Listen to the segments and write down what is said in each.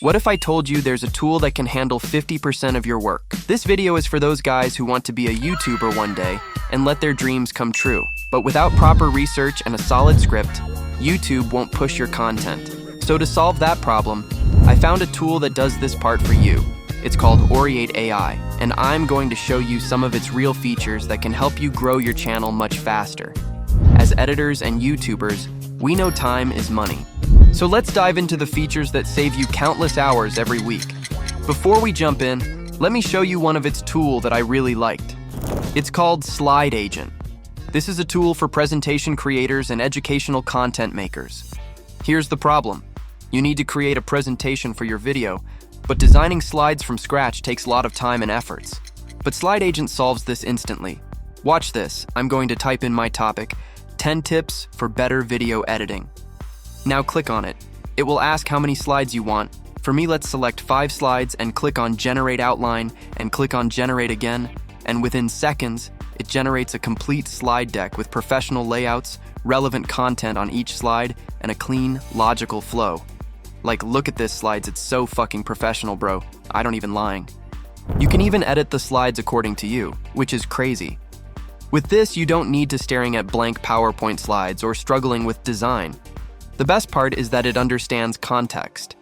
What if I told you there's a tool that can handle 50% of your work? This video is for those guys who want to be a YouTuber one day and let their dreams come true. But without proper research and a solid script, YouTube won't push your content. So to solve that problem, I found a tool that does this part for you. It's called Oriate AI, and I'm going to show you some of its real features that can help you grow your channel much faster. As editors and YouTubers, we know time is money. So let's dive into the features that save you countless hours every week. Before we jump in, let me show you one of its tools that I really liked. It's called Slide Agent. This is a tool for presentation creators and educational content makers. Here's the problem. You need to create a presentation for your video, but designing slides from scratch takes a lot of time and efforts. But Slide Agent solves this instantly. Watch this. I'm going to type in my topic, 10 tips for better video editing. Now click on it. It will ask how many slides you want. For me, let's select 5 slides and click on Generate Outline and click on Generate again. And within seconds, it generates a complete slide deck with professional layouts, relevant content on each slide, and a clean, logical flow. Like, look at this slides, it's so fucking professional, bro. I don't even lying. You can even edit the slides according to you, which is crazy. With this, you don't need to staring at blank PowerPoint slides or struggling with design. The best part is that it understands context.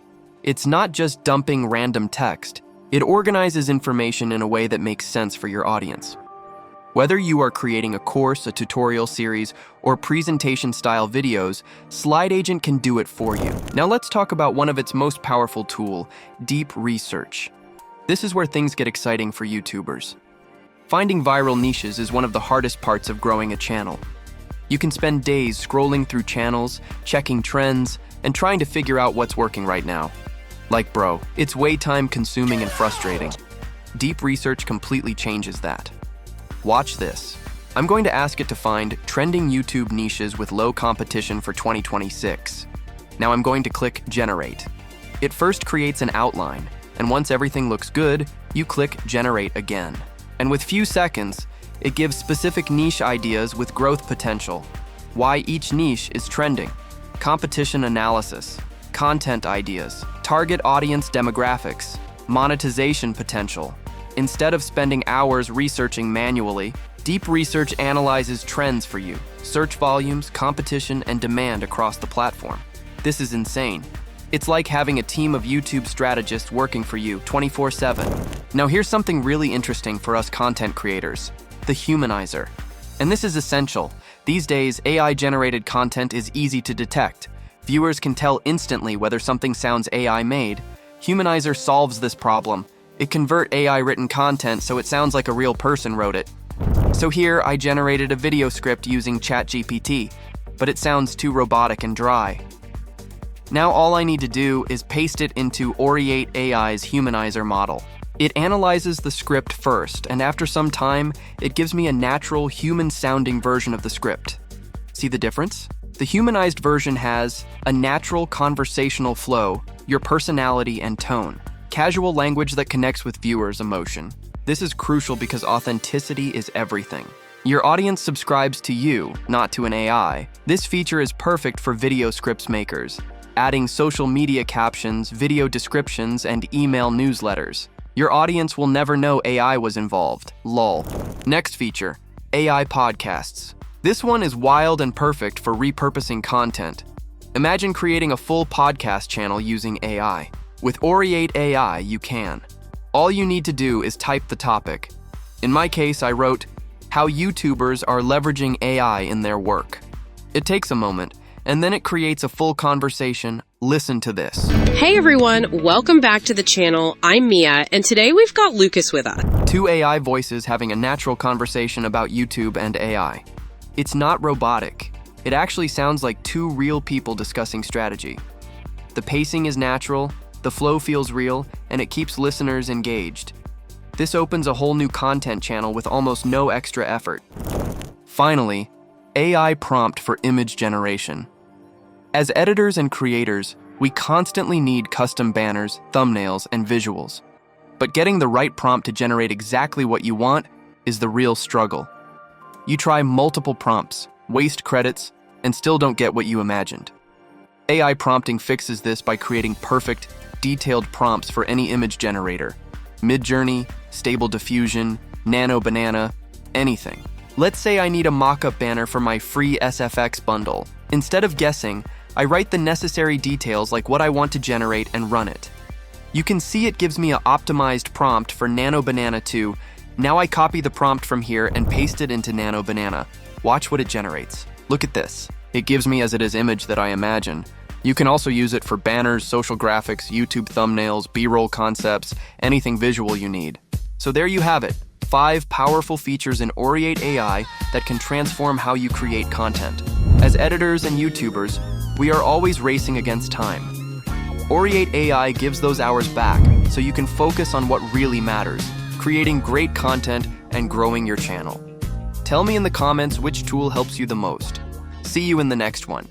It's not just dumping random text. It organizes information in a way that makes sense for your audience. Whether you are creating a course, a tutorial series, or presentation-style videos, Slide Agent can do it for you. Now let's talk about one of its most powerful tools, deep research. This is where things get exciting for YouTubers. Finding viral niches is one of the hardest parts of growing a channel. You can spend days scrolling through channels, checking trends, and trying to figure out what's working right now. Like, bro, it's way time-consuming and frustrating. Deep research completely changes that. Watch this. I'm going to ask it to find trending YouTube niches with low competition for 2026. Now I'm going to click Generate. It first creates an outline, and once everything looks good, you click Generate again. And with few seconds, it gives specific niche ideas with growth potential, why each niche is trending, competition analysis, content ideas, target audience demographics, monetization potential. Instead of spending hours researching manually, deep research analyzes trends for you, search volumes, competition, and demand across the platform. This is insane. It's like having a team of YouTube strategists working for you 24/7. Now here's something really interesting for us content creators, the humanizer. And this is essential. These days, AI-generated content is easy to detect. Viewers can tell instantly whether something sounds AI-made. Humanizer solves this problem. It converts AI-written content so it sounds like a real person wrote it. So here, I generated a video script using ChatGPT, but it sounds too robotic and dry. Now all I need to do is paste it into Oriate AI's Humanizer model. It analyzes the script first, and after some time, it gives me a natural, human-sounding version of the script. See the difference? The humanized version has a natural conversational flow, your personality and tone, casual language that connects with viewers' emotion. This is crucial because authenticity is everything. Your audience subscribes to you, not to an AI. This feature is perfect for video scripts makers, adding social media captions, video descriptions, and email newsletters. Your audience will never know AI was involved. Lol. Next feature, AI podcasts. This one is wild and perfect for repurposing content. Imagine creating a full podcast channel using AI. With Oriate AI, you can. All you need to do is type the topic. In my case, I wrote, how YouTubers are leveraging AI in their work. It takes a moment, and then it creates a full conversation. Listen to this. Hey everyone, welcome back to the channel. I'm Mia, and today we've got Lucas with us. 2 AI voices having a natural conversation about YouTube and AI. It's not robotic. It actually sounds like 2 real people discussing strategy. The pacing is natural, the flow feels real, and it keeps listeners engaged. This opens a whole new content channel with almost no extra effort. Finally, AI prompt for image generation. As editors and creators, we constantly need custom banners, thumbnails, and visuals. But getting the right prompt to generate exactly what you want is the real struggle. You try multiple prompts, waste credits, and still don't get what you imagined. AI prompting fixes this by creating perfect, detailed prompts for any image generator. Midjourney, Stable Diffusion, Nano Banana, anything. Let's say I need a mock-up banner for my free SFX bundle. Instead of guessing, I write the necessary details like what I want to generate and run it. You can see it gives me an optimized prompt for Nano Banana 2. Now I copy the prompt from here and paste it into Nano Banana. Watch what it generates. Look at this. It gives me as it is image that I imagine. You can also use it for banners, social graphics, YouTube thumbnails, B-roll concepts, anything visual you need. So there you have it. 5 powerful features in Oriate AI that can transform how you create content. As editors and YouTubers, we are always racing against time. Oriate AI gives those hours back so you can focus on what really matters, creating great content and growing your channel. Tell me in the comments which tool helps you the most. See you in the next one.